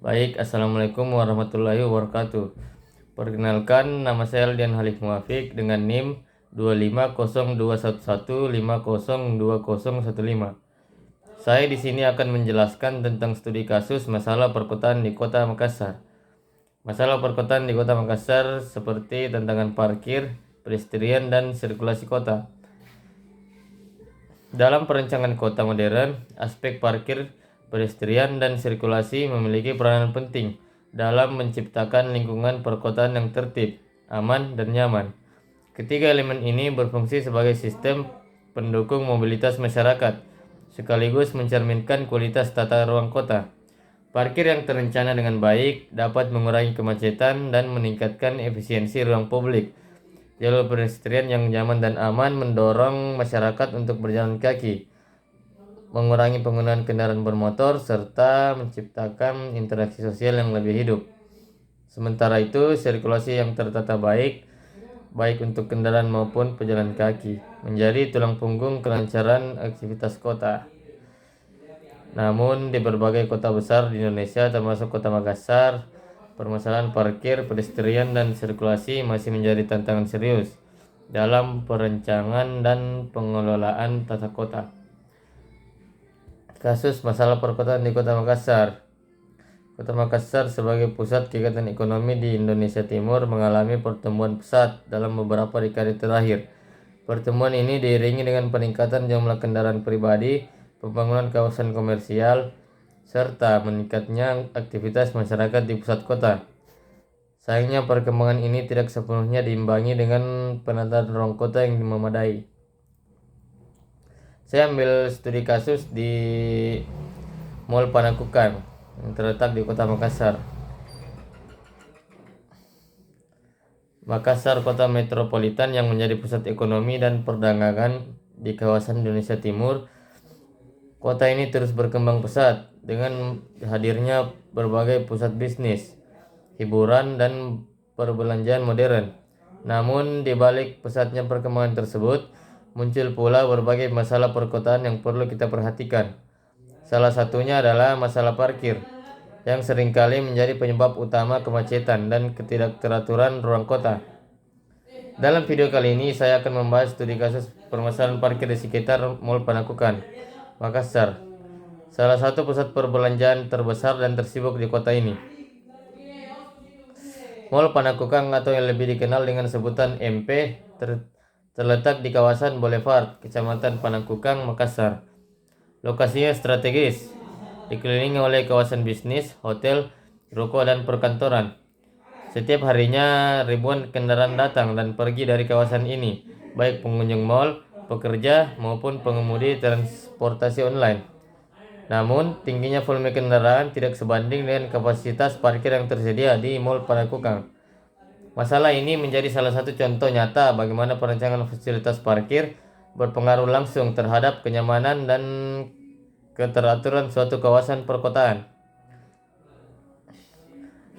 Baik, Assalamualaikum warahmatullahi wabarakatuh. Perkenalkan, nama saya Aldian Halif Muafiq dengan NIM 2502115020015. Saya di sini akan menjelaskan tentang studi kasus masalah perkotaan di Kota Makassar. Masalah perkotaan di Kota Makassar seperti tantangan parkir, pedestrian, dan sirkulasi kota. Dalam perencanaan kota modern, aspek parkir, pedestrian, dan sirkulasi memiliki peranan penting dalam menciptakan lingkungan perkotaan yang tertib, aman, dan nyaman. Ketiga elemen ini berfungsi sebagai sistem pendukung mobilitas masyarakat, sekaligus mencerminkan kualitas tata ruang kota. Parkir yang terencana dengan baik dapat mengurangi kemacetan dan meningkatkan efisiensi ruang publik. Jalur pedestrian yang nyaman dan aman mendorong masyarakat untuk berjalan kaki, mengurangi penggunaan kendaraan bermotor, serta menciptakan interaksi sosial yang lebih hidup. Sementara itu, sirkulasi yang tertata baik untuk kendaraan maupun pejalan kaki, menjadi tulang punggung kelancaran aktivitas kota. Namun, di berbagai kota besar di Indonesia, termasuk Kota Makassar, permasalahan parkir, pedestrian, dan sirkulasi masih menjadi tantangan serius dalam perencanaan dan pengelolaan tata kota. Kasus masalah perkotaan di Kota Makassar. Kota Makassar sebagai pusat kegiatan ekonomi di Indonesia Timur mengalami pertumbuhan pesat dalam beberapa dekade terakhir. Pertumbuhan ini diiringi dengan peningkatan jumlah kendaraan pribadi, pembangunan kawasan komersial, serta meningkatnya aktivitas masyarakat di pusat kota. Sayangnya perkembangan ini tidak sepenuhnya diimbangi dengan penataan ruang kota yang memadai. Saya ambil studi kasus di Mall Panakukang yang terletak di Kota Makassar. Makassar kota metropolitan yang menjadi pusat ekonomi dan perdagangan di kawasan Indonesia Timur. Kota ini terus berkembang pesat dengan hadirnya berbagai pusat bisnis, hiburan, dan perbelanjaan modern. Namun di balik pesatnya perkembangan tersebut, muncul pula berbagai masalah perkotaan yang perlu kita perhatikan. Salah satunya adalah masalah parkir, yang seringkali menjadi penyebab utama kemacetan dan ketidakteraturan ruang kota. Dalam video kali ini, saya akan membahas studi kasus permasalahan parkir di sekitar Mall Panakukang, Makassar, salah satu pusat perbelanjaan terbesar dan tersibuk di kota ini. Mall Panakukang atau yang lebih dikenal dengan sebutan MP terletak di kawasan Boulevard, Kecamatan Panakukang, Makassar. Lokasinya strategis, dikelilingi oleh kawasan bisnis, hotel, ruko, dan perkantoran. Setiap harinya ribuan kendaraan datang dan pergi dari kawasan ini, baik pengunjung mal, pekerja, maupun pengemudi transportasi online. Namun, tingginya volume kendaraan tidak sebanding dengan kapasitas parkir yang tersedia di Mall Panakukang. Masalah ini menjadi salah satu contoh nyata bagaimana perencanaan fasilitas parkir berpengaruh langsung terhadap kenyamanan dan keteraturan suatu kawasan perkotaan.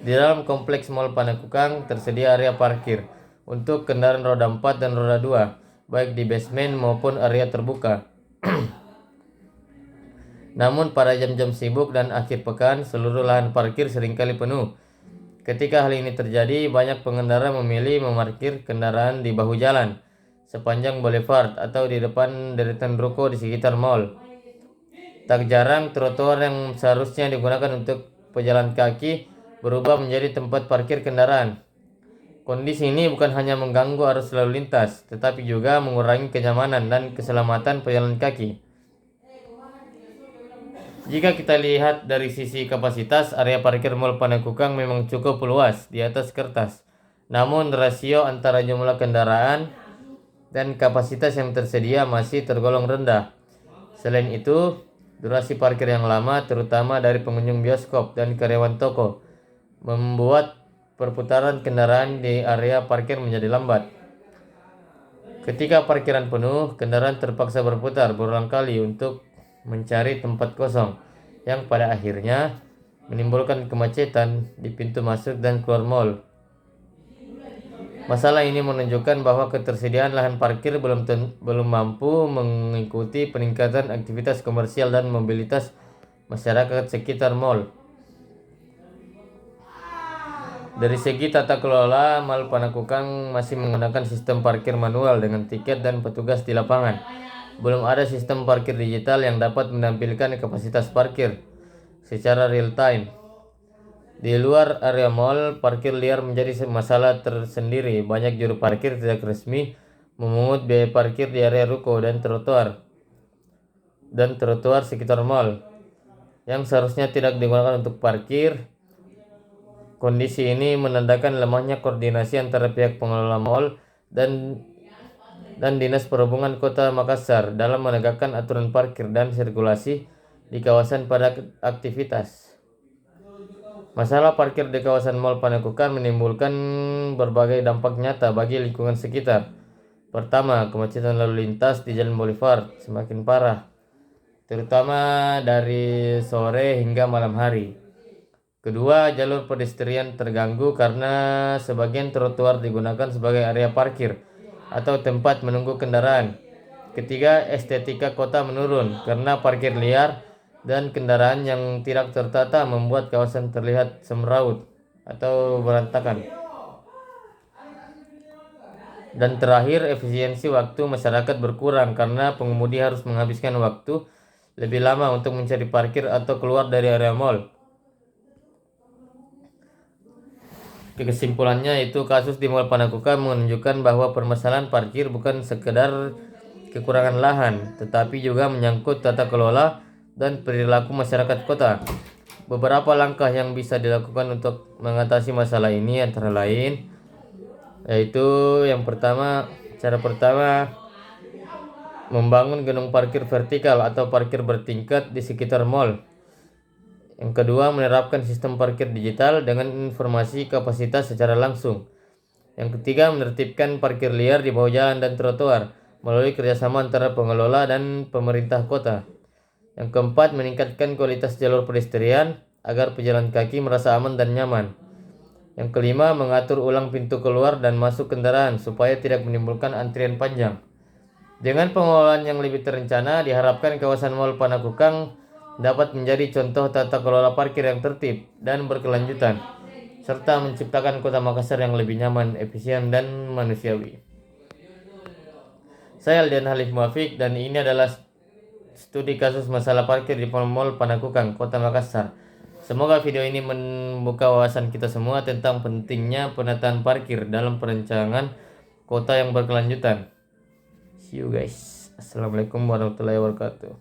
Di dalam kompleks Mall Panakukang tersedia area parkir untuk kendaraan roda 4 dan roda 2, baik di basement maupun area terbuka. Namun pada jam-jam sibuk dan akhir pekan, seluruh lahan parkir seringkali penuh. Ketika hal ini terjadi, banyak pengendara memilih memarkir kendaraan di bahu jalan, sepanjang boulevard, atau di depan deretan ruko di sekitar mall. Tak jarang, trotoar yang seharusnya digunakan untuk pejalan kaki berubah menjadi tempat parkir kendaraan. Kondisi ini bukan hanya mengganggu arus lalu lintas, tetapi juga mengurangi kenyamanan dan keselamatan pejalan kaki. Jika kita lihat dari sisi kapasitas, area parkir Mall Panakukang memang cukup luas di atas kertas. Namun rasio antara jumlah kendaraan dan kapasitas yang tersedia masih tergolong rendah. Selain itu, durasi parkir yang lama, terutama dari pengunjung bioskop dan karyawan toko, membuat perputaran kendaraan di area parkir menjadi lambat. Ketika parkiran penuh, kendaraan terpaksa berputar berulang kali untuk mencari tempat kosong, yang pada akhirnya menimbulkan kemacetan di pintu masuk dan keluar mall. Masalah ini menunjukkan bahwa ketersediaan lahan parkir belum mampu mengikuti peningkatan aktivitas komersial dan mobilitas masyarakat sekitar mall. Dari segi tata kelola, Mall Panakukang masih menggunakan sistem parkir manual dengan tiket dan petugas di lapangan. Belum ada sistem parkir digital yang dapat menampilkan kapasitas parkir secara real time. Di luar area mall, parkir liar menjadi masalah tersendiri. Banyak juru parkir tidak resmi memungut biaya parkir di area ruko dan trotoar sekitar mall yang seharusnya tidak digunakan untuk parkir. Kondisi ini menandakan lemahnya koordinasi antara pihak pengelola mal dan Dinas Perhubungan Kota Makassar dalam menegakkan aturan parkir dan sirkulasi di kawasan padat aktivitas. Masalah parkir di kawasan Mall Panakukang menimbulkan berbagai dampak nyata bagi lingkungan sekitar. Pertama, kemacetan lalu lintas di Jalan Boulevard semakin parah, terutama dari sore hingga malam hari. Kedua, jalur pedestrian terganggu karena sebagian trotoar digunakan sebagai area parkir atau tempat menunggu kendaraan. Ketiga, estetika kota menurun karena parkir liar dan kendaraan yang tidak tertata membuat kawasan terlihat semraut atau berantakan. Dan terakhir, efisiensi waktu masyarakat berkurang karena pengemudi harus menghabiskan waktu lebih lama untuk mencari parkir atau keluar dari area mall. Kesimpulannya itu kasus di Mall Panakukang menunjukkan bahwa permasalahan parkir bukan sekedar kekurangan lahan, tetapi juga menyangkut tata kelola dan perilaku masyarakat kota. Beberapa langkah yang bisa dilakukan untuk mengatasi masalah ini antara lain yaitu cara pertama membangun gedung parkir vertikal atau parkir bertingkat di sekitar mall. Yang kedua, menerapkan sistem parkir digital dengan informasi kapasitas secara langsung. Yang ketiga, menertibkan parkir liar di bawah jalan dan trotoar melalui kerjasama antara pengelola dan pemerintah kota. Yang keempat, meningkatkan kualitas jalur pedestrian agar pejalan kaki merasa aman dan nyaman. Yang kelima, mengatur ulang pintu keluar dan masuk kendaraan supaya tidak menimbulkan antrian panjang. Dengan pengelolaan yang lebih terencana, diharapkan kawasan Mall Panakukang dapat menjadi contoh tata kelola parkir yang tertib dan berkelanjutan, serta menciptakan kota Makassar yang lebih nyaman, efisien, dan manusiawi. Saya Aldian Halif Muafiq dan ini adalah studi kasus masalah parkir di Mall Panakukang, Kota Makassar. Semoga video ini membuka wawasan kita semua tentang pentingnya penataan parkir dalam perencanaan kota yang berkelanjutan. See you guys. Assalamualaikum warahmatullahi wabarakatuh.